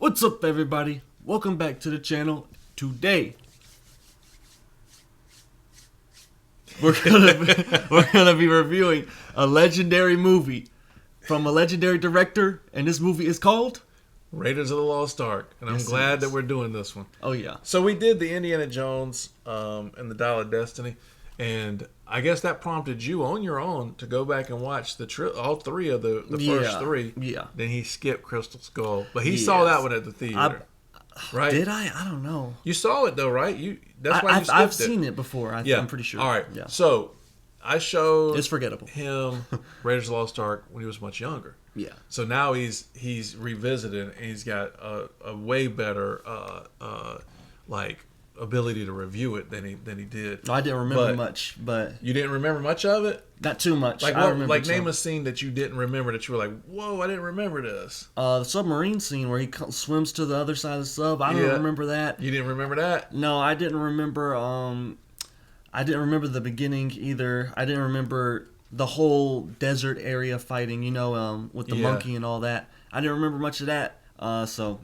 What's up, everybody? Welcome back to the channel. Today, we're gonna be reviewing a legendary movie from a legendary director, and this movie is called Raiders of the Lost Ark, and I'm glad that we're doing this one. Oh yeah. So we did the Indiana Jones and the Dial of Destiny, and I guess that prompted you on your own to go back and watch all three of the first three. Yeah. Then he skipped Crystal Skull, but he saw that one at the theater. Right? Did I? I don't know. You saw it though, right? That's why you skipped I've seen it before. I'm pretty sure. All right. Yeah. So I showed It's forgettable. him Raiders of the Lost Ark when he was much younger. Yeah. So now he's revisited and he's got a way better ability to review it than he did. I didn't remember much, but You didn't remember much of it? not too much. Like I what, remember like some. name a scene that you didn't remember that you were like, whoa, I didn't remember this. The submarine scene where he swims to the other side of the sub. I don't remember that. You didn't remember that? No, I didn't remember. I didn't remember the beginning either. I didn't remember the whole desert area fighting. With the monkey and all that. I didn't remember much of that. So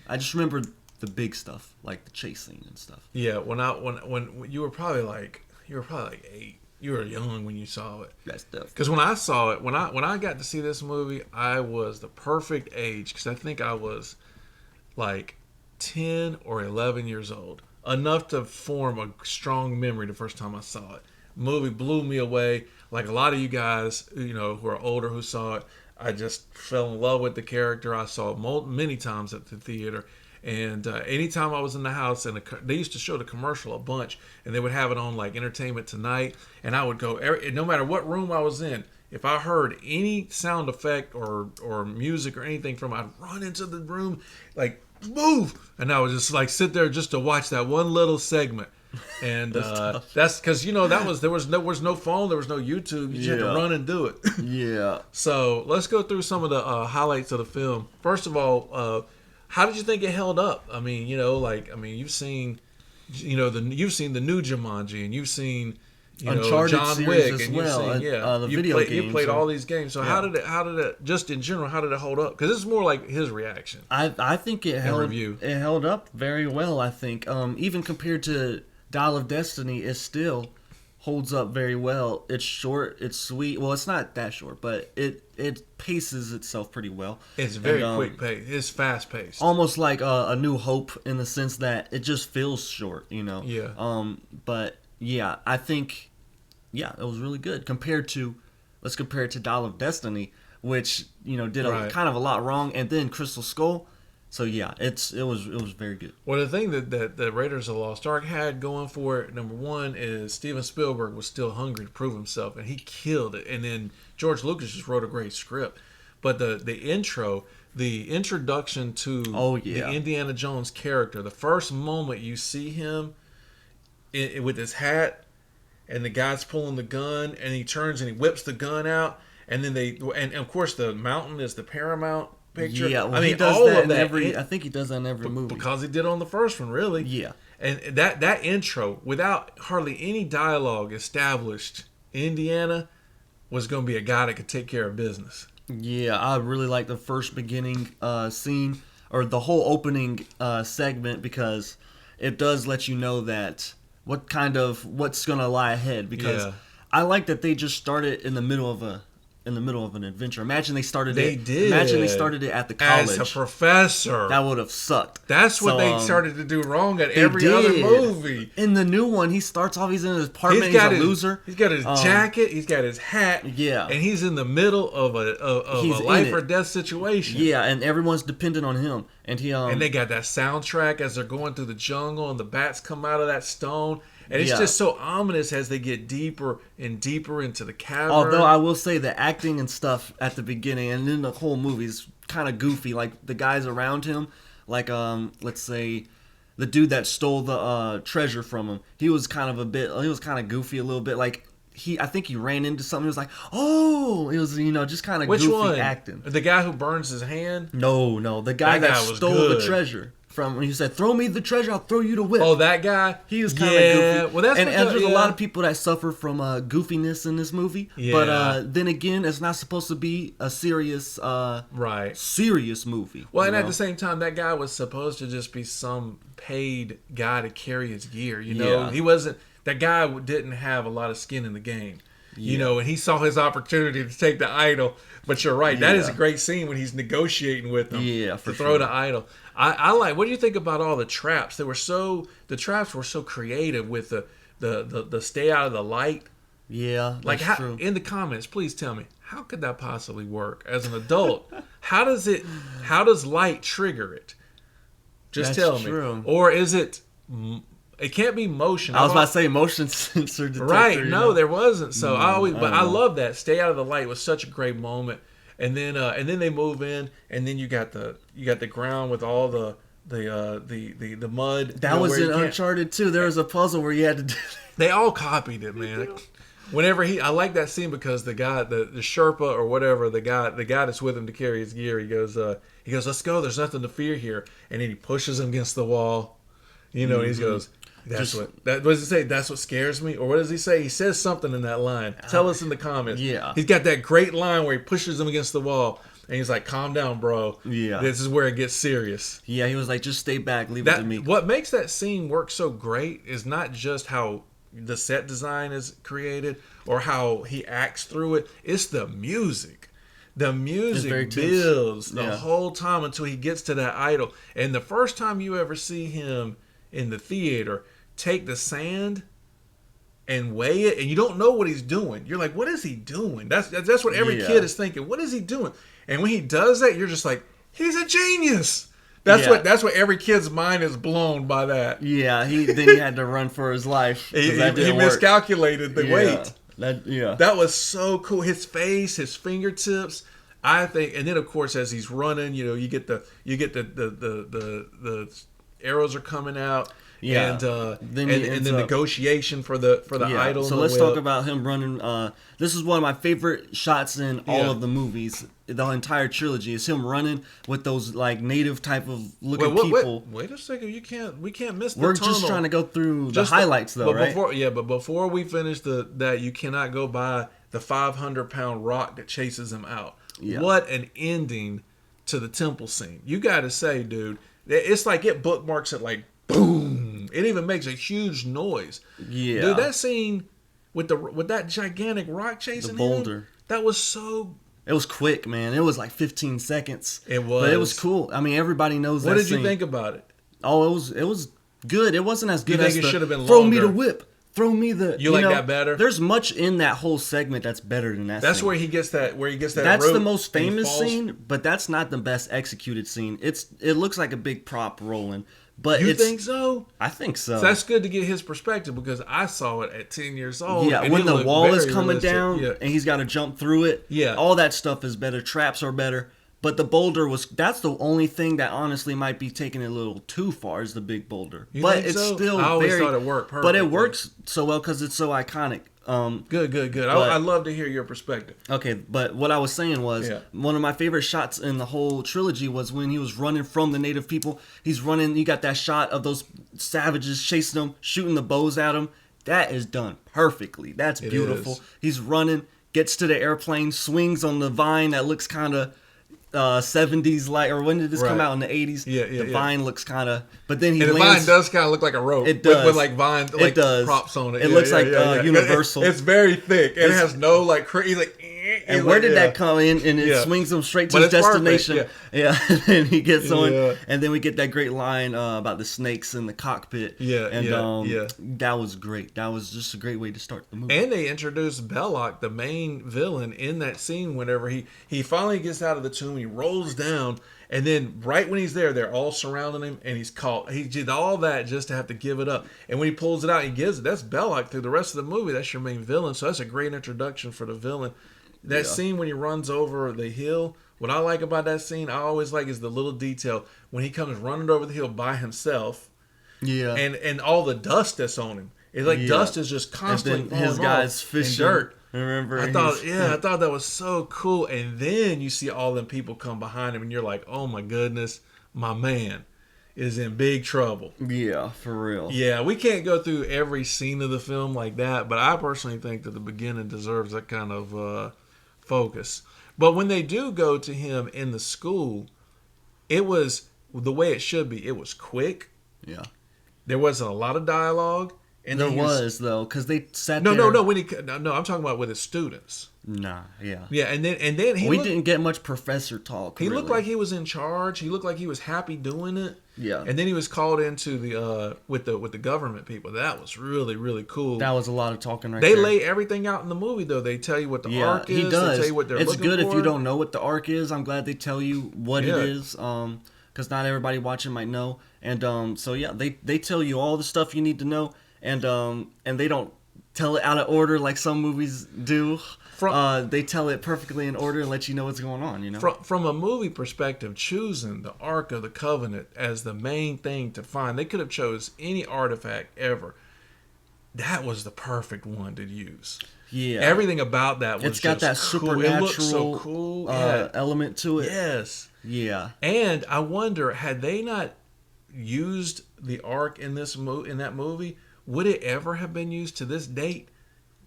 I just remember the big stuff, like the chase scene and stuff. Yeah. When you were probably like 8. You were young when you saw it. That's stuff. Because when I saw it, when I got to see this movie, I was the perfect age. Because I think I was like 10 or 11 years old. Enough to form a strong memory the first time I saw it. Movie blew me away. Like a lot of you guys, who are older who saw it, I just fell in love with the character. I saw it many times at the theater. And anytime I was in the house, and they used to show the commercial a bunch, and they would have it on like Entertainment Tonight, and I would go, no matter what room I was in, if I heard any sound effect or music or anything from it, I'd run into the room, like, move! And I would just like sit there just to watch that one little segment. And that's because there was no phone, there was no YouTube. You just had to run and do it. Yeah. So let's go through some of the highlights of the film. First of all, how did you think it held up? I mean, you've seen, you've seen the new Jumanji, and you've seen, Uncharted John Wick, as and well, you've seen, the video games. You played all these games. So how did it, just in general, how did it hold up? Because this is more like his reaction. I think it held up very well. I think even compared to Dial of Destiny, it still holds up very well. It's short, it's sweet. Well, it's not that short, but it paces itself pretty well. It's very quick paced. It's fast paced. Almost like a New Hope in the sense that it just feels short, Yeah. But yeah, I think it was really good let's compare it to Dial of Destiny, which did kind of a lot wrong, and then Crystal Skull. So yeah, it was very good. Well, the thing that the Raiders of the Lost Ark had going for it, number one, is Steven Spielberg was still hungry to prove himself, and he killed it. And then George Lucas just wrote a great script. But the introduction to the Indiana Jones character, the first moment you see him with his hat, and the guy's pulling the gun, and he turns and he whips the gun out, and then and of course the mountain is the Paramount picture. Yeah, well, I mean, he does all that of that. I think he does that in every movie Because he did on the first one, really. Yeah, and that intro, without hardly any dialogue established, Indiana was going to be a guy that could take care of business. Yeah, I really like the first beginning scene, or the whole opening segment, because it does let you know that what's going to lie ahead. Because I like that they just started in the middle of an adventure. Imagine they started it at the college. As a professor. That would have sucked. That's what they started to do wrong at every other movie. In the new one, he starts off, he's in his apartment, he's a loser. He's got his jacket, he's got his hat. Yeah. And he's in the middle of a life or death situation. Yeah, and everyone's dependent on him. And and they got that soundtrack as they're going through the jungle, and the bats come out of that stone. And it's just so ominous as they get deeper and deeper into the cavern. Although I will say the acting and stuff at the beginning and then the whole movie is kind of goofy. Like the guys around him, like let's say the dude that stole the treasure from him, he was kind of goofy a little bit. Like I think he ran into something. He was like, oh, it was just kind of goofy acting. The guy who burns his hand? No, the guy that stole the treasure. from when he said, "Throw me the treasure, I'll throw you the whip." Oh, that guy. He was kind of goofy. Well, that's and because, there's a lot of people that suffer from goofiness in this movie. Yeah. But then again, it's not supposed to be a serious, right. serious movie. Well, and at the same time, that guy was supposed to just be some paid guy to carry his gear. You know, Yeah. he wasn't. That guy didn't have a lot of skin in the game. You Yeah. know, and he saw his opportunity to take the idol. But you're right. That is a Yeah. great scene when he's negotiating with them. Yeah, for to throw sure. the idol. I like. What do you think about all the traps? The traps were so creative with the stay out of the light. Yeah, Like, that's how, true. in the comments, please tell me, how could that possibly work as an adult? How does light trigger it? Just That's tell me. true. Or is it? It can't be motion. I was about to say motion sensor detector. Right? you No, know? there wasn't. So I know. love that. Stay out of the light was such a great moment. And then they move in, and then you got the ground with all the mud. That you know, was where you in can't- Uncharted too. There was a puzzle where you had to do. They all copied it, man. Whenever I like that scene because the guy, the Sherpa or whatever, the guy that's with him to carry his gear, he goes, let's go. There's nothing to fear here. And then he pushes him against the wall, you know. And he goes, what does he say? That's what scares me, or what does he say? He says something in that line. Tell us in the comments. Yeah. He's got that great line where he pushes him against the wall, and he's like, "Calm down, bro. Yeah. This is where it gets serious." Yeah, he was like, "Just stay back, leave it to me." What makes that scene work so great is not just how the set design is created or how he acts through it. It's the music. The very music tense. builds the Yeah. whole time until he gets to that idol. And the first time you ever see him in the theater take the sand and weigh it, and you don't know what he's doing. You're like, what is he doing? That's what every Yeah. kid is thinking. What is he doing? And when he does that, you're just like, he's a genius. That's Yeah. what every kid's mind is blown by that. Yeah, then he had to run for his life. 'cause He that didn't work. miscalculated the Yeah. weight. Yeah. That was so cool. His face, his fingertips. I think, and then of course as he's running, you know, you get the arrows are coming out. Yeah. And Then he and ends the up- negotiation for the idol. So and the let's whip. talk about him running. This is one of my favorite shots in all Yeah. of the movies. The entire trilogy is him running with those like native type of looking Wait, people. wait a second. We can't miss the We're tunnel. just trying to go through Just the highlights, though, right? But before we finish that, you cannot go by the 500-pound rock that chases him out. Yeah. What an ending to the temple scene! You got to say, dude, it's like it bookmarks it like boom. It even makes a huge noise. Yeah. Dude, that scene with that gigantic rock chasing boulder. him, that was so. It was quick, man. It was like 15 seconds. It was. But it was cool. I mean, everybody knows What that did you scene. think about it? Oh, it was good. It wasn't as good think as it the should have been throw me longer? the whip. Throw me the. You like know, that better? There's much in that whole segment that's better than that. That's scene. where he gets that. That's the rope most and he famous falls. scene, but that's not the best executed scene. It looks like a big prop rolling, but You it's, think so? I think so. So that's good to get his perspective because I saw it at 10 years old. Yeah, and when it the looked wall is very coming realistic. down Yeah. and he's got to jump through it. Yeah. all that stuff is better. Traps are better, but the boulder that's the only thing that honestly might be taking it a little too far is the big boulder. You but think it's so? still I always very, thought it worked But perfectly. it works so well because it's so iconic. Good. But- I'd love to hear your perspective. Okay, but what I was saying was Yeah. one of my favorite shots in the whole trilogy was when he was running from the native people. He's running. You got that shot of those savages chasing him, shooting the bows at him. That is done perfectly. That's It beautiful. is. He's running, gets to the airplane, swings on the vine that looks kind of 70s like, or when did this come Right. out in the 80s? Yeah, The yeah. vine looks kind of, but then he And the vine lands. does kind of look like a rope. It does. With like vine, like It does. props on it. It looks like, Universal. It's very thick. It It's- has no like crazy like. And where did that come in? And it Yeah. swings him straight to But his it's perfect, destination. Yeah, and he gets on, Yeah. and then we get that great line about the snakes in the cockpit. Yeah, and yeah. that was great. That was just a great way to start the movie. And they introduced Belloc, the main villain, in that scene. Whenever he finally gets out of the tomb, he rolls down, and then right when he's there, they're all surrounding him, and he's caught. He did all that just to have to give it up. And when he pulls it out, he gives it. That's Belloc through the rest of the movie. That's your main villain. So that's a great introduction for the villain. That Yeah. scene when he runs over the hill. What I like about that scene, I always like, is the little detail when he comes running over the hill by himself, yeah, and all the dust that's on him. It's like Yeah. dust is just and constantly then his falling off guys in fishing. dirt. Remember? I thought that was so cool. And then you see all them people come behind him, and you're like, oh my goodness, my man. is in big trouble. Yeah, for real. Yeah, we can't go through every scene of the film like that, but I personally think that the beginning deserves that kind of focus. But when they do go to him in the school, it was the way it should be. It was quick. Yeah. There wasn't a lot of dialogue. And There was though, because they sat no, there. no. I'm talking about with his students. Nah, yeah. Yeah, and then We didn't get much professor talk. He really. looked like he was in charge. He looked like he was happy doing it. Yeah. And then he was called into the with the government people. That was really, really cool. That was a lot of talking right They there. lay everything out in the movie though. They tell you what the arc is. He does. They tell you what they're it's looking good for. if you don't know what the arc is. I'm glad they tell you what Yeah. it is. Because not everybody watching might know. And so yeah, they tell you all the stuff you need to know. And they don't tell it out of order like some movies do. They tell it perfectly in order and let you know what's going on. You know. From a movie perspective, choosing the Ark of the Covenant as the main thing to find, they could have chose any artifact ever. That was the perfect one to use. Yeah. Everything about that was It's got that just cool. supernatural It looked so cool. Yeah. element to it. Yes. Yeah. And I wonder, had they not used the Ark in that movie, would it ever have been used to this date?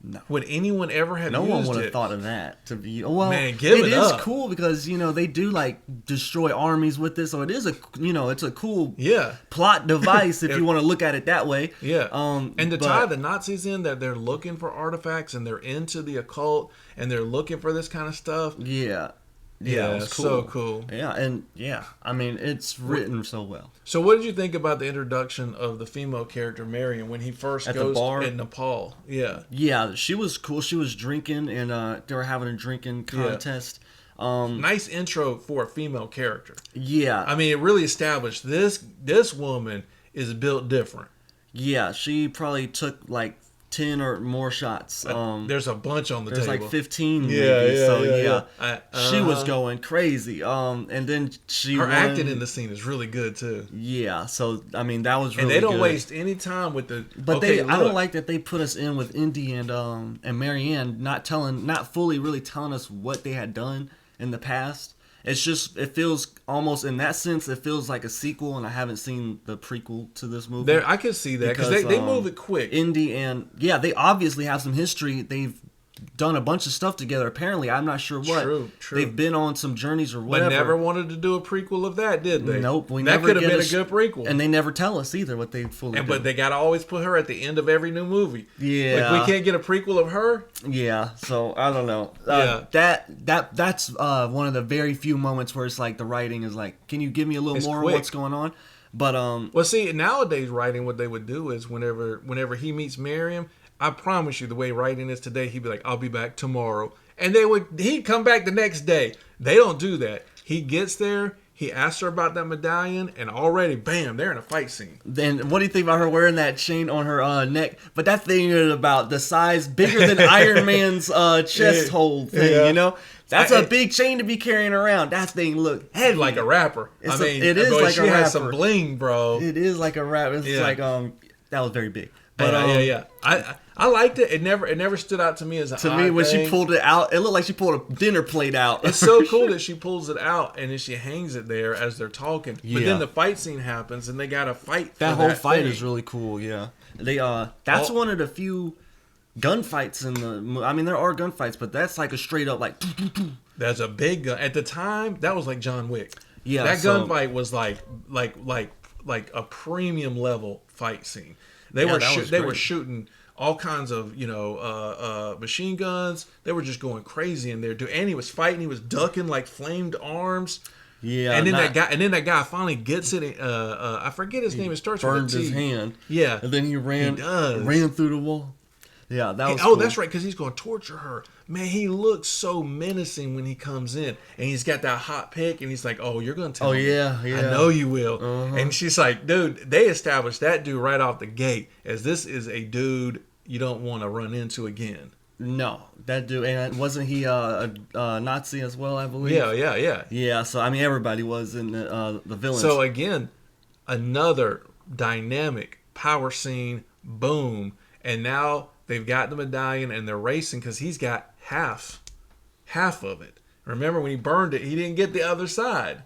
No. Would anyone ever have No used one would have it? thought of that. To be Man, give it is up. cool because they do like destroy armies with this, so it is it's a cool Yeah. plot device if you want to look at it that way. Yeah. And to tie but- the Nazis in, that they're looking for artifacts and they're into the occult and they're looking for this kind of stuff. Yeah. Yeah, it was cool. so cool. Yeah, and I mean it's written so well. So what did you think about the introduction of the female character Marion when he first At the goes bar? in Nepal? Yeah. Yeah, she was cool. She was drinking, and they were having a drinking contest. Nice intro for a female character. Yeah, I mean, it really established this woman is built different. yeah. She probably took like 10 or more shots. There's a bunch on the There's table. like 15 Yeah, maybe. yeah, So yeah. she was going crazy. And then she Her won. acting in the scene is really good too. Yeah, so I mean that was really And they don't good. waste any time with the. But okay, I don't look. like that they put us in with Indy and Marianne not fully really telling us what they had done in the past. It's just it feels almost in that sense it feels like a sequel, and I haven't seen the prequel to this movie. I can see that because they move it quick. Indy and they obviously have some history. They've done a bunch of stuff together. Apparently, I'm not sure what. True. They've been on some journeys or But whatever. never wanted to do a prequel of that, did they? Nope. We that never could have get been a a good prequel. And they never tell us either what they fully do. But they gotta always put her at the end of every new movie. Yeah. Like we can't get a prequel of her. Yeah, so I don't know. Yeah. That's one of the very few moments where it's like the writing is like, can you give me a little It's more quick. of what's going on? But Well, see, nowadays writing, what they would do is whenever he meets Miriam, I promise you, the way writing is today, he'd be like, "I'll be back tomorrow," and he'd come back the next day. They don't do that. He gets there, he asks her about that medallion, and already, bam, they're in a fight scene. then what do you think about her wearing that chain on her neck? But that thing is about the size bigger than Iron Man's chest hole thing, Yeah. you know? That's a big chain to be carrying around. That thing look heavy. Like a rapper. It's it is is like she a has some rapper. bling, bro. It is like a wrap. It's Yeah. like that was very big. But yeah. I liked it. It never stood out to me as an to me, odd when thing. she pulled it out, it looked like she pulled a dinner plate out. It's so cool that she pulls it out and then she hangs it there as they're talking. But Yeah. then the fight scene happens and they got to fight. That for whole fight thing. is really cool. Yeah, they that's one of the few gunfights in the. I mean, there are gunfights, but that's like a straight up like. That's a big gun. At the time, that was like John Wick. Yeah, that so- gunfight was like a premium level fight scene. They Yeah, were that was they were great. shooting all kinds of machine guns. They were just going crazy in there. And he was fighting. He was ducking like flamed arms. Yeah, And then that guy finally gets it. I forget his name. It starts burned with a T. his hand. Yeah. And then he ran through the wall. Yeah, that was Oh, cool. that's right, because he's going to torture her. Man, he looks so menacing when he comes in, and he's got that hot pick, and he's like, "Oh, you're going to tell Oh, me? yeah. I know you will." And she's like, "Dude, they established that dude right off the gate as this is a dude you don't want to run into again." No, that dude, and wasn't he a Nazi as well? I believe. Yeah. Yeah, so I mean, everybody was in the villains. So again, another dynamic power scene. Boom, and now they've got the medallion and they're racing because he's got half of it. remember when he burned it, he didn't get the other side.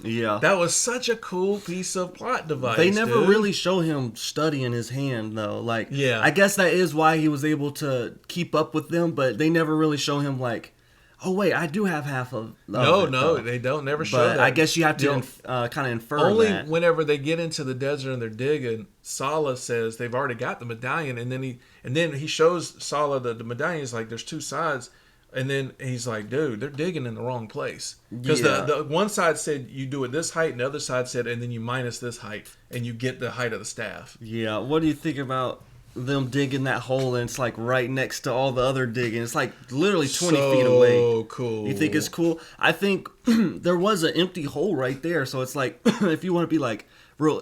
Yeah. That was such a cool piece of plot device. They never dude. really show him studying his hand though. Like, Yeah. I guess that is why he was able to keep up with them, but they never really show him like, oh wait, I do have half of. No, it, though. they don't never show But that. I guess you have to You kind of infer only that. whenever they get into the desert and they're digging, Sala says they've already got the medallion, and then he shows Sala the medallion. He's like, there's two sides, and then he's like, dude, they're digging in the wrong place because Yeah. the one side said you do it this height, and the other side said, and then you minus this height, and you get the height of the staff. Yeah. What do you think about them digging that hole and it's like right next to all the other digging? It's like literally 20 feet away. So cool. You think it's cool? I think there was an empty hole right there, so it's like if you want to be like real,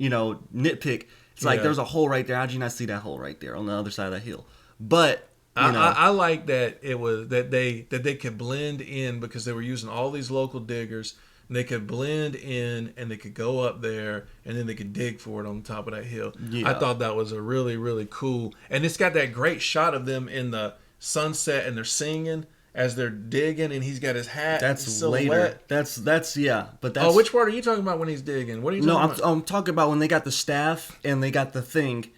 nitpick, it's like Yeah. there's a hole right there. How'd you not see that hole right there on the other side of that hill? But I like that it was that they could blend in because they were using all these local diggers. And they could blend in and they could go up there and then they could dig for it on top of that hill. Yeah. I thought that was a really, really cool. And it's got that great shot of them in the sunset and they're singing as they're digging and he's got his hat. that's silhouette. later. That's yeah. But that's Oh, which part are you talking about when he's digging? What are you no. talking about? I'm talking about when they got the staff and they got the thing,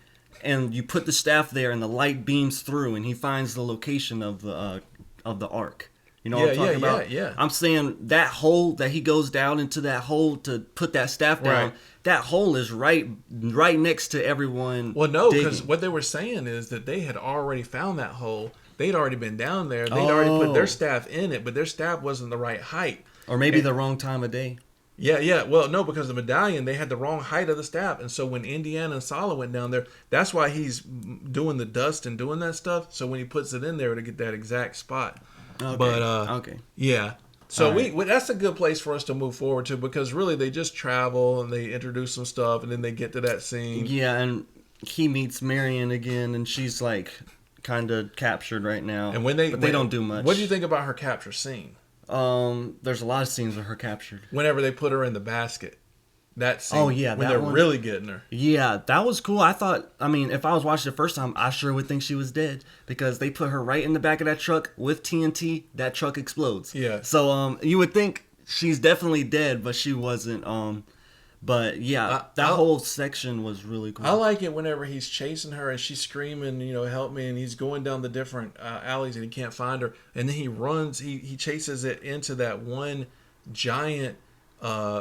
and you put the staff there and the light beams through and he finds the location of the ark. You know what I'm talking about? Yeah. I'm saying that hole that he goes down into that hole to put that staff down. Right. That hole is right next to everyone. Well, no, because digging. what they were saying is that they had already found that hole. They'd already been down there. They'd already put their staff in it, but their staff wasn't the right height. Or maybe the wrong time of day. Yeah. Well, no, because the medallion, they had the wrong height of the staff. And so when Indiana and Sala went down there, that's why he's doing the dust and doing that stuff. So when he puts it in there to get that exact spot. Okay. But, okay. Yeah. So All right. that's a good place for us to move forward to because really they just travel and they introduce some stuff and then they get to that scene. Yeah, and he meets Marion again, and she's like kind of captured right now. And but they don't do much. What do you think about her capture scene? There's a lot of scenes of her captured. Whenever they put her in the basket. That scene. Oh, yeah, When that they're one. really getting her. Yeah, that was cool. I mean, if I was watching the first time, I sure would think she was dead because they put her right in the back of that truck with TNT. That truck explodes. Yeah. So, you would think she's definitely dead, but she wasn't. But yeah, that whole section was really cool. I like it whenever he's chasing her and she's screaming, help me, and he's going down the different alleys and he can't find her, and then he runs, he chases it into that one giant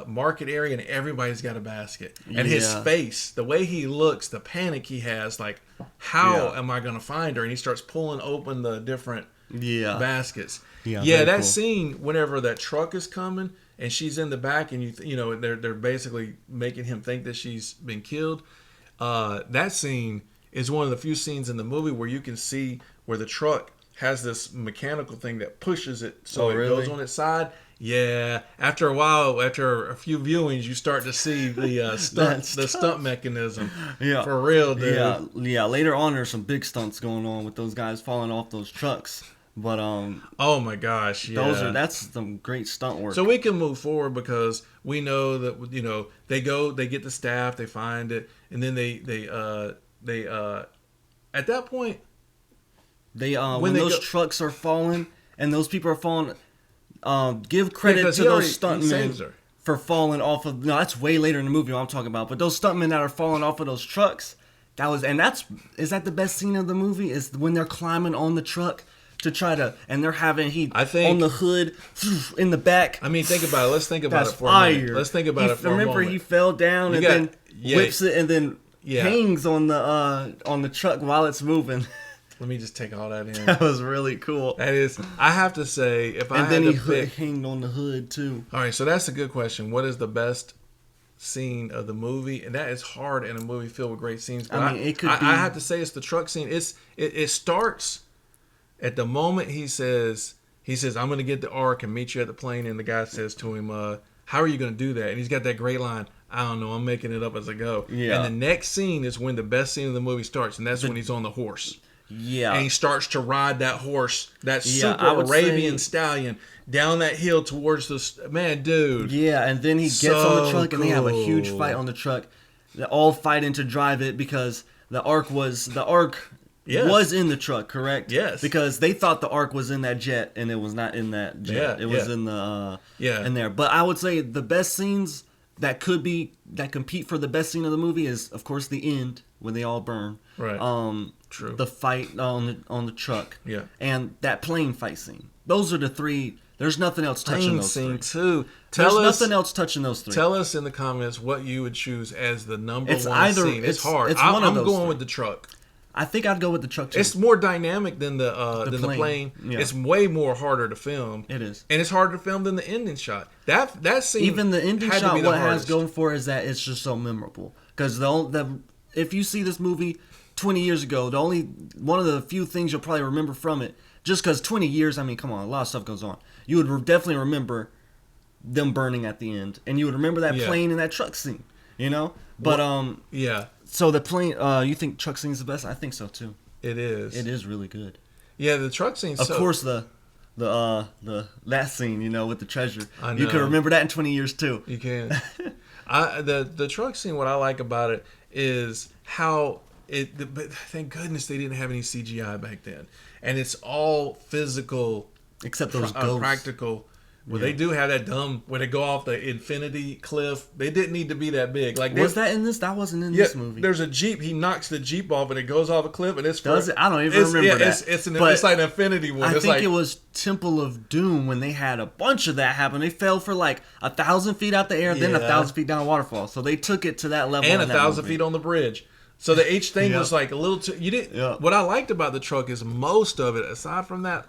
market area, and everybody's got a basket, and his Yeah. face, the way he looks, the panic he has, like, how am I gonna find her? And he starts pulling open the different Yeah. baskets. Yeah, Yeah, very that cool. scene whenever that truck is coming and she's in the back and they're basically making him think that she's been killed. That scene is one of the few scenes in the movie where you can see where the truck has this mechanical thing that pushes it so it really? goes on its side. Yeah, after a while, after a few viewings, you start to see the stunt mechanism. Yeah. For real, dude. Yeah. Later on, there's some big stunts going on with those guys falling off those trucks. But Oh my gosh, yeah. that's some great stunt work. So we can move forward because we know that they get the staff, they find it, and then they at that point they when when they those go- trucks are falling and those people are falling, give credit 'cause to he those already- he saves her. stuntmen for falling off of. No, that's way later in the movie what I'm talking about. But those stuntmen that are falling off of those trucks, is that the best scene of the movie? Is when they're climbing on the truck to try to, and they're having I think- on the hood in the back. I mean, think about it. Let's think about That's it for a minute. fire. Let's think about it for a moment. Remember, he fell down You and got- then yeah. whips it and then Yeah. hangs on the truck while it's moving. Let me just take all that in. That was really cool. That is, I have to say, if I And had then to he pick. hanged on the hood too. All right, so that's a good question. What is the best scene of the movie? And that is hard in a movie filled with great scenes. But I mean, it could be- I have to say it's the truck scene. It starts at the moment he says I'm going to get the ark and meet you at the plane, and the guy says to him, "How are you going to do that?" And he's got that great line. I don't know. I'm making it up as I go. Yeah. And the next scene is when the best scene of the movie starts, and that's when he's on the horse. Yeah. And he starts to ride that horse, that Yeah, super I would Arabian say- stallion, down that hill towards the man, dude. Yeah, and then he gets on the So truck and they have a huge cool. fight on the truck. They're all fighting to drive it because the ark Yes. was in the truck, correct? Yes. Because they thought the Ark was in that jet, and it was not in that jet. Yeah, It was yeah. in the Yeah. in there. But I would say the best scenes that compete for the best scene of the movie is, of course, the end when they all burn. Right. True. The fight on the truck. Yeah. And that plane fight scene. Those are the three. There's nothing else touching Plane those scene three. too. There's Tell us. nothing else touching those three. Tell us in the comments what you would choose as the number It's one either- scene. It's it's- hard. it's one of I'm those going three. with the truck. I think I'd go with the truck too. It's more dynamic than the plane. Yeah. It's way more harder to film. It is. And it's harder to film than the ending shot. That scene. Even the ending had to shot, be the what it has hardest. going for is that it's just so memorable. Because if you see this movie 20 years ago, one of the few things you'll probably remember from it, just because 20 years, I mean, come on, a lot of stuff goes on. You would definitely remember them burning at the end, and you would remember that Yeah. plane and that truck scene, you know. But Yeah, so the plane, you think truck scene is the best? I think so too. it is. It is really good. Yeah, the truck scene. Of course, the that scene, you know, with the treasure. I You could know. remember that in 20 years too. You can. The truck scene. What I like about it is how it. But thank goodness they didn't have any CGI back then, and it's all physical, Except those ghosts. practical. Well, they do have that dumb where they go off the infinity cliff. They didn't need to be that big. Like Was that in this? That wasn't in Yeah, this movie. there's a jeep. He knocks the jeep off and it goes off a cliff and it's. Does it? I don't even remember yeah, that. But it's like an infinity one. I It's think like, it was Temple of Doom when they had a bunch of that happen. They fell for like 1,000 feet out the air, then Yeah. 1,000 feet down a waterfall. So they took it to that level. and in that 1,000 movie. feet on the bridge. So the each thing Yeah. was like a little too. You didn't. Yeah. What I liked about the truck is most of it, aside from that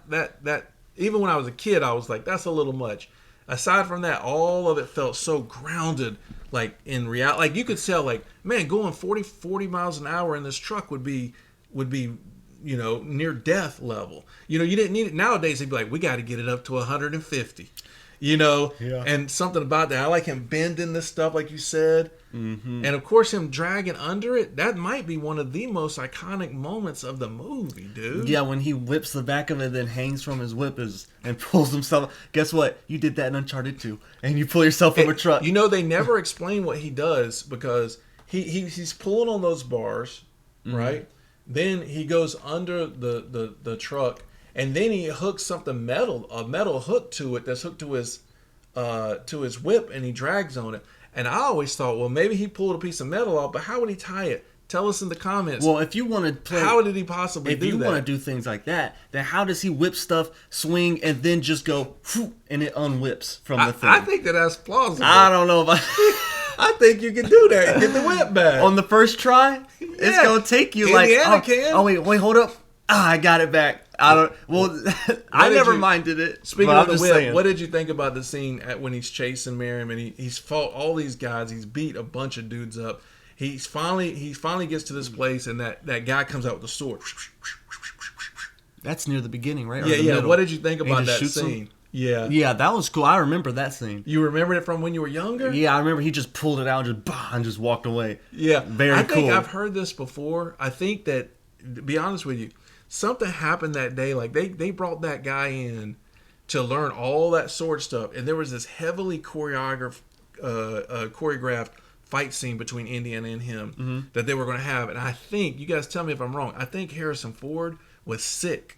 even when I was a kid, I was like, that's a little much. Aside from that, all of it felt so grounded, like in reality. Like you could tell, like, man, going 40 miles an hour in this truck would be, you know, near death level. You know, you didn't need it. Nowadays, they'd be like, we got to get it up to 150. You know, Yeah. and something about that. I like him bending this stuff, like you said. Mm-hmm. And of course, him dragging under it. That might be one of the most iconic moments of the movie, dude. Yeah, when he whips the back of it, then hangs from his whip and pulls himself. Guess what? You did that in Uncharted 2, and you pull yourself from a truck. You know, they never explain what he does because he's pulling on those bars, Mm-hmm. right? Then he goes under the truck, and then he hooks a metal hook to it that's hooked to his whip, and he drags on it. And I always thought, well, maybe he pulled a piece of metal off, but how would he tie it? Tell us in the comments. Well, if you want to play, how did he possibly if do you that? want to do things like that, then how does he whip stuff, swing, and then just go, whew, and it unwhips from the thing? I think that's plausible. I don't know about I think you can do that. Get the whip back. on the first try. It's Yeah. gonna take you like, Indiana oh, can. oh wait, hold up. I got it back. I don't. Well, I did never you- minded it. Speaking but of I'm the just whip, saying. what did you think about the scene when he's chasing Miriam and he's fought all these guys? He's beat a bunch of dudes up. He finally gets to this place and that guy comes out with the sword. That's near the beginning, right? Or Yeah, the yeah. middle. What did you think And he about just that shoots him? scene? Yeah. Yeah, that was cool. I remember that scene. You remembered it from when you were younger? Yeah, I remember he just pulled it out and just bah, and just walked away. Yeah. Very I think cool. I've heard this before. I think that, to be honest with you, something happened that day. Like they brought that guy in to learn all that sword stuff, and there was this heavily choreographed fight scene between Indiana and him that they were going to have. And I think, you guys tell me if I'm wrong, I think Harrison Ford was sick.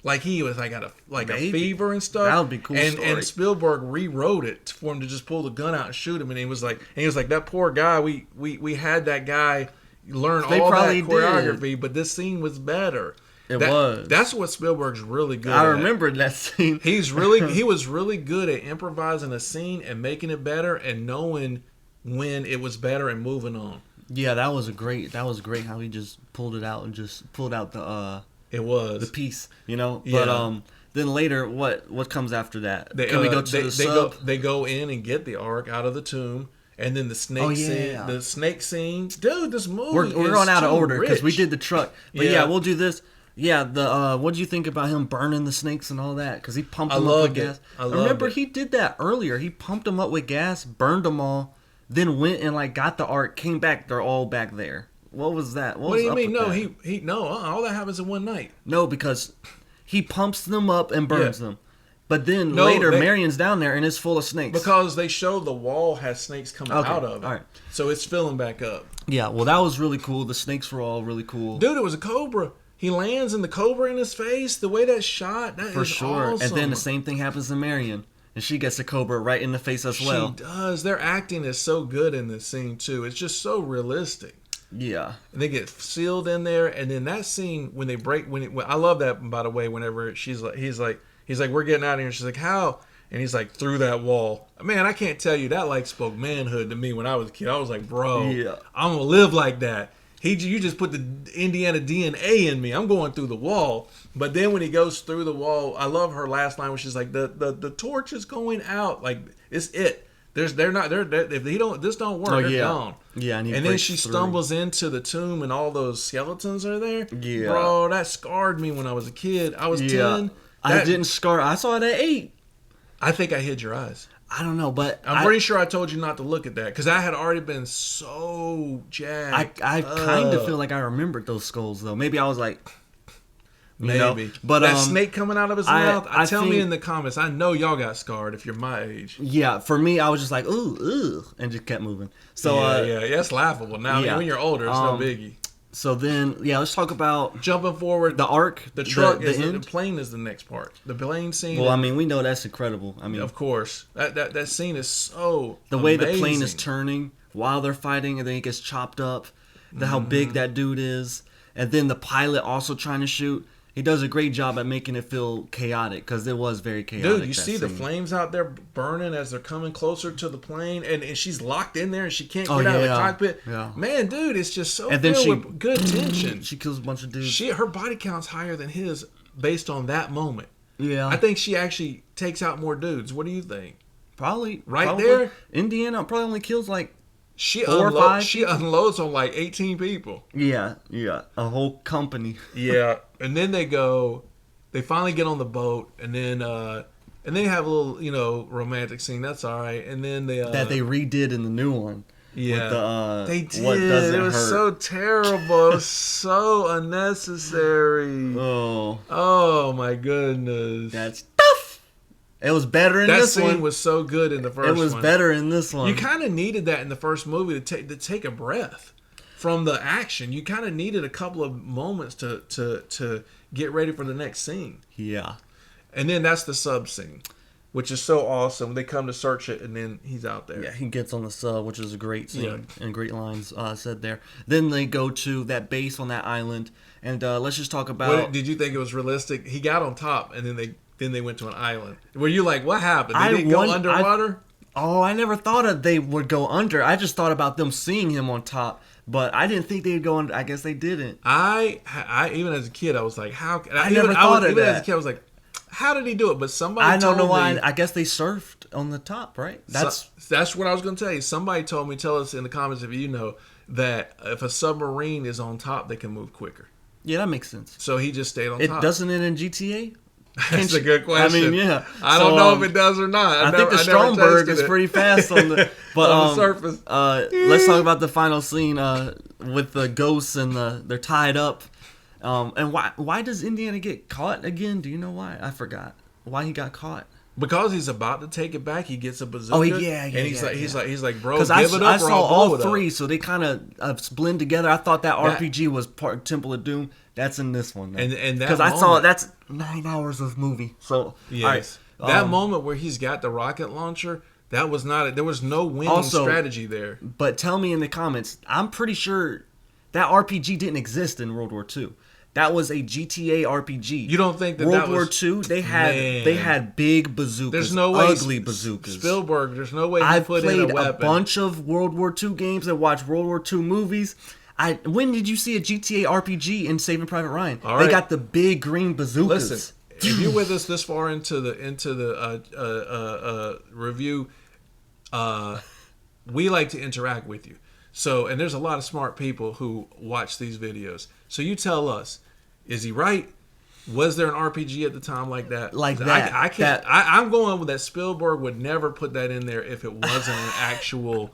Like he was like got a Maybe. fever and stuff. That would be a cool and, story. And Spielberg rewrote it for him to just pull the gun out and shoot him. And he was like, that poor guy. We had that guy learn They all that probably did. choreography, but this scene was better. It was. That's what Spielberg's really good I at. remember that scene. He was really good at improvising a scene and making it better and knowing when it was better and moving on. Yeah, that was great how he just pulled it out and just pulled out the It piece, you know. Yeah. But then later, what comes after that? They, Can we go to the sub? They go in and get the Ark out of the tomb, and then the snake Oh, yeah. scene. The snake scene, dude. This movie We're is going out of too order because we rich. did the truck. But Yeah. yeah, we'll do this. Yeah, the what do you think about him burning the snakes and all that? Because he pumped I them up with loved it. gas. I loved Remember, it. he did that earlier. He pumped them up with gas, burned them all, then went and like got the Ark, came back. They're all back there. What was that? What was do you up mean? with No, that? all that happens in one night. No, because he pumps them up and burns Yeah. them. But then No, later, they- Marion's down there and it's full of snakes. Because they show the wall has snakes coming Okay, out of it. all right. So it's filling back up. Yeah, well, that was really cool. The snakes were all really cool. Dude, it was a cobra. he lands and the cobra in his face, the way that's shot, that For is sure. awesome. And then the same thing happens to Marion. And she gets a cobra right in the face as well. She does. Their acting is so good in this scene too. It's just so realistic. Yeah. And they get sealed in there, and then that scene when they break. I love that, by the way. Whenever he's like, we're getting out of here. And she's like, how? And he's like, through that wall. Man, I can't tell you, that like spoke manhood to me when I was a kid. I was like, bro, Yeah. I'm gonna live like that. You just put the Indiana DNA in me. I'm going through the wall. But then when he goes through the wall, I love her last line where she's like, the torch is going out. Like, it's it. If this don't work, they're gone. Yeah, and then she stumbles into the tomb and all those skeletons are there. Yeah. Bro, that scarred me when I was a kid. I was 10. I didn't scar. I saw it at 8. I think I hid your eyes. I don't know, but I'm pretty sure I told you not to look at that because I had already been so jacked. I kind of feel like I remembered those skulls though. Maybe I was like, maybe. But that snake coming out of his mouth. Tell me in the comments. I know y'all got scarred if you're my age. Yeah, for me, I was just like, ooh, and just kept moving. So yeah, it's laughable now. Yeah. When you're older, it's no biggie. So then, let's talk about jumping forward. The arc, the truck, the plane is the next part. The plane scene. Well, I mean, we know that's incredible. I mean, of course, that scene is so the amazing. way the plane is turning while they're fighting, and then it gets chopped up. How big that dude is, and then the pilot also trying to shoot. He does a great job at making it feel chaotic because it was very chaotic. Dude, you see the flames out there burning as they're coming closer to the plane, and she's locked in there and she can't get out of the cockpit. Yeah. Man, dude, it's just so and then with good tension. She kills a bunch of dudes. Her body count's higher than his based on that moment. Yeah. I think she actually takes out more dudes. What do you think? Probably. There? Indiana probably only kills like She unloads on like 18 people. Yeah. A whole company. Yeah. And then they finally get on the boat, and then they have a little, romantic scene. That's all right. And then that they redid in the new one. Yeah. With they did. What doesn't it was hurt. so terrible. It was so unnecessary. Oh my goodness. That's tough. It was better in this one. That scene was so good in the first one. It was better in this one. You kind of needed that in the first movie to take a breath from the action. You kind of needed a couple of moments to get ready for the next scene. Yeah. And then that's the sub scene, which is so awesome. They come to search it, and then he's out there. Yeah, he gets on the sub, which is a great scene and great lines said there. Then they go to that base on that island, and let's just talk about. Did you think it was realistic? He got on top, and then they went to an island. Were you like, what happened? Did they go underwater? I never thought they would go under. I just thought about them seeing him on top. But I didn't think they'd go under. I guess they didn't. I even as a kid, I was like, how? I never thought of that. Even as a kid, I was like, how did he do it? But somebody I don't told know why. me, I guess they surfed on the top, right? That's what I was going to tell you. Somebody told me, tell us in the comments if you know, that if a submarine is on top, they can move quicker. Yeah, that makes sense. So he just stayed on top. Doesn't it in GTA? That's a good question. I mean, yeah. I don't know if it does or not. I think the Stromberg is pretty fast on the on the surface. Let's talk about the final scene with the ghosts and they're tied up. And why does Indiana get caught again? Do you know why? I forgot why he got caught. Because he's about to take it back, he gets a bazooka. Oh yeah. And he's like, bro, give it up. I saw all three, three, so they kind of blend together. I thought that RPG was part of Temple of Doom. That's in this one, though. And because I saw that's 9 hours of movie. So yes, that moment where he's got the rocket launcher, that was not. There was no winning strategy there. But tell me in the comments. I'm pretty sure that RPG didn't exist in World War II. That was a GTA RPG. You don't think that World War II? They had big bazookas. There's no way ugly bazookas. Spielberg. There's no way I've put in a weapon. played a bunch of World War II games and watched World War II movies. When did you see a GTA RPG in Saving Private Ryan? All right. They got the big green bazookas. Listen, if you're with us this far into the review, we like to interact with you. So, and there's a lot of smart people who watch these videos. So you tell us, is he right? Was there an RPG at the time like that? Like that? I can't. I'm going with that. Spielberg would never put that in there if it wasn't an actual.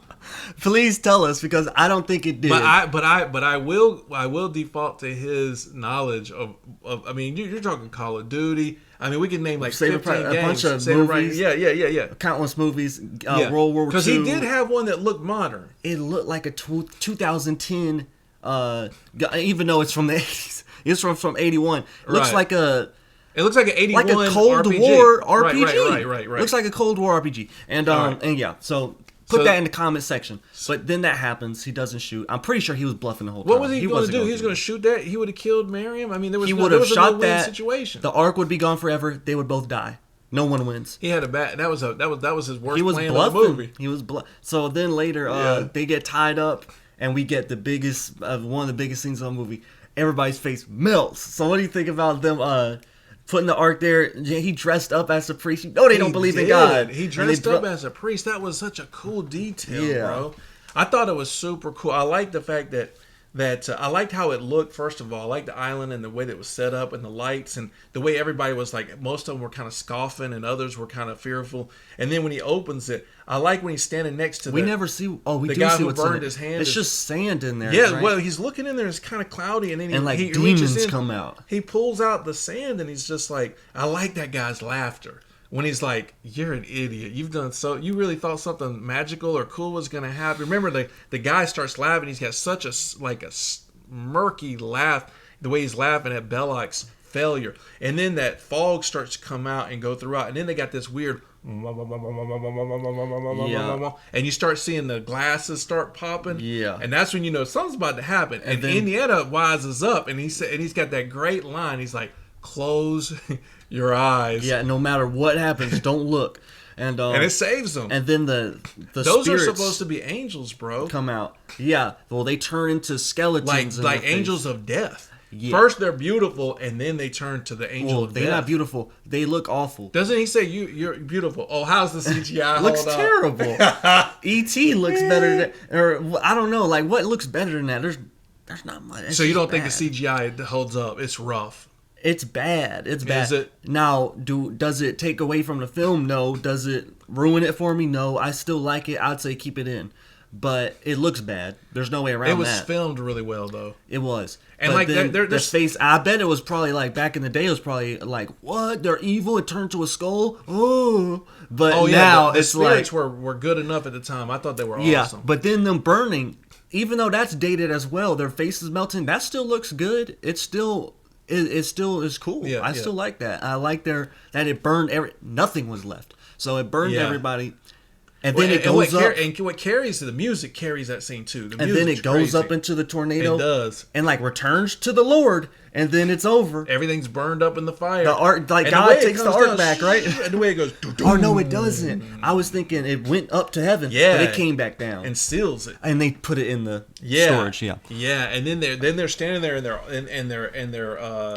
Please tell us, because I don't think it did. But I will default to his knowledge of I mean, you're talking Call of Duty. I mean, we can name like 15 games. A bunch of movies. Yeah. Countless movies. World War II. Because he did have one that looked modern. It looked like a 2010. Even though it's from the 80s. It's from 81. Looks Right. like a It looks like an 81 like a Cold RPG. War RPG. Right. Looks like a Cold War RPG. And Alright. and yeah, so put So- that in the comment section. But then that happens. He doesn't shoot. I'm pretty sure he was bluffing the whole time. What was he going to wasn't do? gonna He was going to shoot that? He would have killed Miriam? I mean, there was He no, would there have was a shot no-win that. situation. The Ark would be gone forever. They would both die. No one wins. He had a bad. That was his worst He was plan bluffing. of the movie. He was So then later, Yeah. they get tied up, and we get the biggest, one of the biggest scenes of the movie. Everybody's face melts. So what do you think about them putting the Ark there? He dressed up as a priest. You know they don't believe in God. He And dressed they up as a priest. That was such a cool detail, Yeah. bro. I thought it was super cool. I liked the fact that I liked how it looked. First of all, I liked the island and the way that it was set up and the lights and the way everybody was like. Most of them were kind of scoffing and others were kind of fearful. And then when he opens it, I like when he's standing next to We the, never see. Oh, we the do guy see who what's in burned it. his hand It's is- just sand in there. Yeah, right? well, he's looking in there. It's kind of cloudy, and then and like he reaches demons in, come out. He pulls out the sand, and he's just like, I like that guy's laughter when he's like, "You're an idiot. You've done so. You really thought something magical or cool was going to happen." Remember, the guy starts laughing. He's got such a murky laugh. The way he's laughing at Belloc's failure, and then that fog starts to come out and go throughout, and then they got this weird. And you start seeing the glasses start popping, Yeah. and that's when you know something's about to happen. And then- Indiana wises up, and he's got that great line. He's like, "Close your eyes," Yeah, no matter what happens, don't look. And it saves them. and then the Those spirits are supposed to be angels, bro. come out. Yeah, well they turn into skeletons. in Like the face. angels of death. Yeah. First they're beautiful, and then they turn to the angel Well, of they're death. not beautiful. They look awful. Doesn't he say you're beautiful? Oh, how's the CGI? Looks hold up? terrible. E.T. looks better than, or I don't know, like what looks better than that? There's not much. It's So you just don't think bad. the CGI holds up? It's rough. It's bad. It's bad. Is it? Now, does it take away from the film? No. Does it ruin it for me? No. I still like it. I'd say keep it in. But it looks bad. There's no way around It was that. filmed really well, though. It was. And But like then there's the face, I bet it was probably like back in the day. It was probably like, what? They're evil. It turned to a skull. Oh, but oh yeah, now the it's like, spirits were good enough at the time. I thought they were yeah. awesome. But then them burning, even though that's dated as well, their faces melting. That still looks good. It's still. It still is cool. Yeah, I yeah. still like that. I like that it burned nothing was left. So it burned Yeah. everybody, and then it and goes up, what carries the music carries that scene too. The and then music's it goes crazy. up into the tornado. It does. and like returns to the Lord, and then it's over. Everything's burned up in the fire. The ark, like And the God way it takes the comes ark down, back, right? And the way it goes. Oh no, it doesn't. I was thinking it went up to heaven, Yeah. but it came back down, and seals it. and they put it in the Yeah, storage. Yeah, yeah. And then they're standing there and their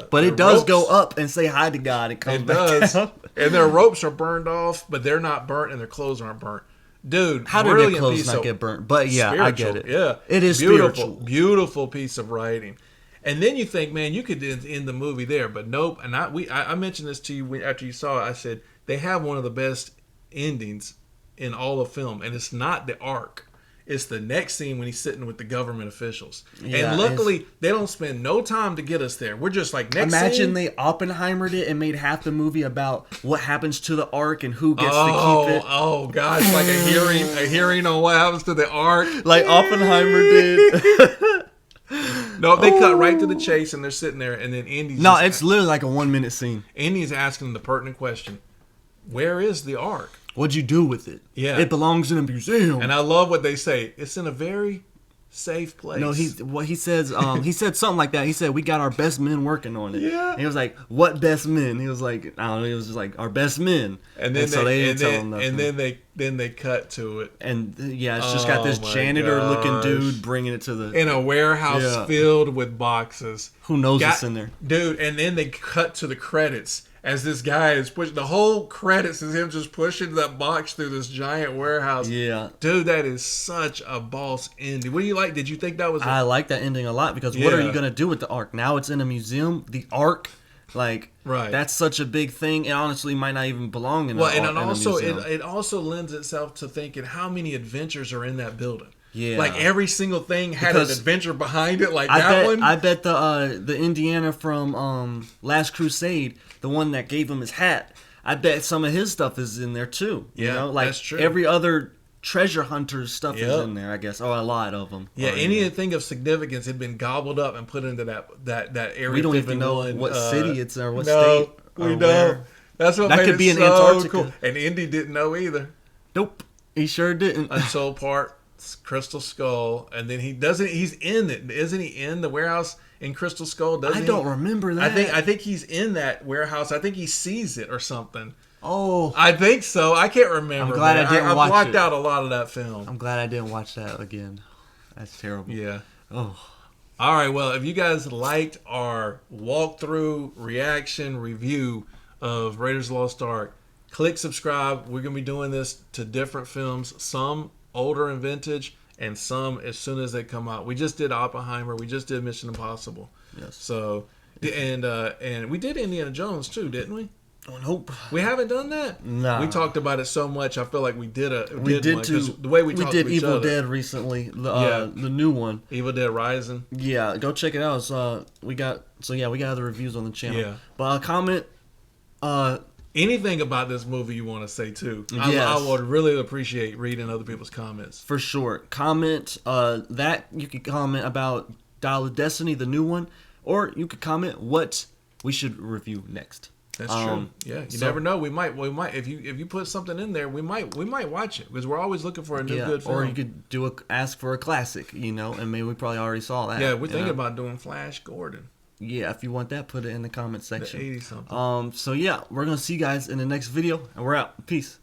but their it does ropes- go up and say hi to God. It comes It back does. down. And their ropes are burned off, but they're not burnt, and their clothes aren't burnt. Dude, How did their brilliant clothes piece not of- get burnt? But yeah, I get spiritual, it. Yeah, It is beautiful, spiritual. beautiful piece of writing. And then you think, man, you could end the movie there, but nope. And I mentioned this to you after you saw it. I said they have one of the best endings in all of film, and it's not the arc. It's the next scene when he's sitting with the government officials. Yeah, and luckily, they don't spend no time to get us there. We're just like, next Imagine scene. they Oppenheimered it and made half the movie about what happens to the ark and who gets to Oh, keep it. oh gosh, like a hearing on what happens to the ark. Like Oppenheimer did. No, they cut right to the chase, and they're sitting there, and then Indy's No, just- it's literally like a 1 minute scene. Indy's asking the pertinent question: where is the ark? What'd you do with it? Yeah. It belongs in a museum. And I love what they say. It's in a very safe place. No, he says. He said something like that. He said we got our best men working on it. Yeah. And he was like, "What best men?" He was like, "I don't know." He was just like, "Our best men." And then so they didn't tell him and nothing. then they cut to it And yeah, it's just got this Oh my janitor-looking gosh. dude bringing it to the. in a warehouse Yeah. filled with boxes. Who knows Got- what's in there? Dude, and then they cut to the credits as this guy is pushing. The whole credits is him just pushing that box through this giant warehouse. Yeah. Dude, that is such a boss ending. What do you like? Did you think that was I like that ending a lot because what are Yeah. you gonna do with the ark? Now it's in a museum. The ark, like, Right. that's such a big thing. It honestly might not even belong in. well, a, and in it a also museum. it also lends itself to thinking how many adventures are in that building. Yeah. Like every single thing had Because an adventure behind it. Like I that bet one. I bet the Indiana from Last Crusade, the one that gave him his hat, I bet some of his stuff is in there too. You Yeah, know, like that's true. every other treasure hunters stuff is in there, I guess. Oh, a lot of them. Yeah, anything of significance had been gobbled up and put into that area. We don't even know what city it's in or what no, state. We or don't. where. That's what That made could it be in so Antarctica. cool. And Indy didn't know either Nope, he sure didn't. until part Crystal Skull, and then he's in it. Isn't he in the warehouse in Crystal Skull? I don't remember that. I think he's in that warehouse. I think he sees it or something. Oh, I think so. I can't remember. I'm glad I didn't watch blocked it. out a lot of that film. I'm glad I didn't watch that again. That's terrible. Yeah. Oh, All right. Well, if you guys liked our walkthrough, reaction, review of Raiders of the Lost Ark, click subscribe. We're going to be doing this to different films, some older and vintage, and some as soon as they come out. We just did Oppenheimer. We just did Mission Impossible. yes. So, and we did Indiana Jones too, didn't we? Oh, nope. We haven't done that. Nah. We talked about it so much. I feel like we did We did one, too. 'cause the way we talked did to each Evil other. Dead recently. The new one. Evil Dead Rising. Yeah, go check it out. We got other reviews on the channel. Yeah. But comment. Anything about this movie you want to say too? Yes. I would really appreciate reading other people's comments. For sure. Comment that you could comment about Dial of Destiny, the new one, or you could comment what we should review next. That's true. Yeah, you never know. We might if you put something in there, we might watch it because we're always looking for a new good film. Or you could ask for a classic, and maybe we probably already saw that. Yeah, we're thinking about doing Flash Gordon. Yeah, if you want that, put it in the comment section. The 80 something. So yeah, we're gonna see you guys in the next video, and we're out. Peace.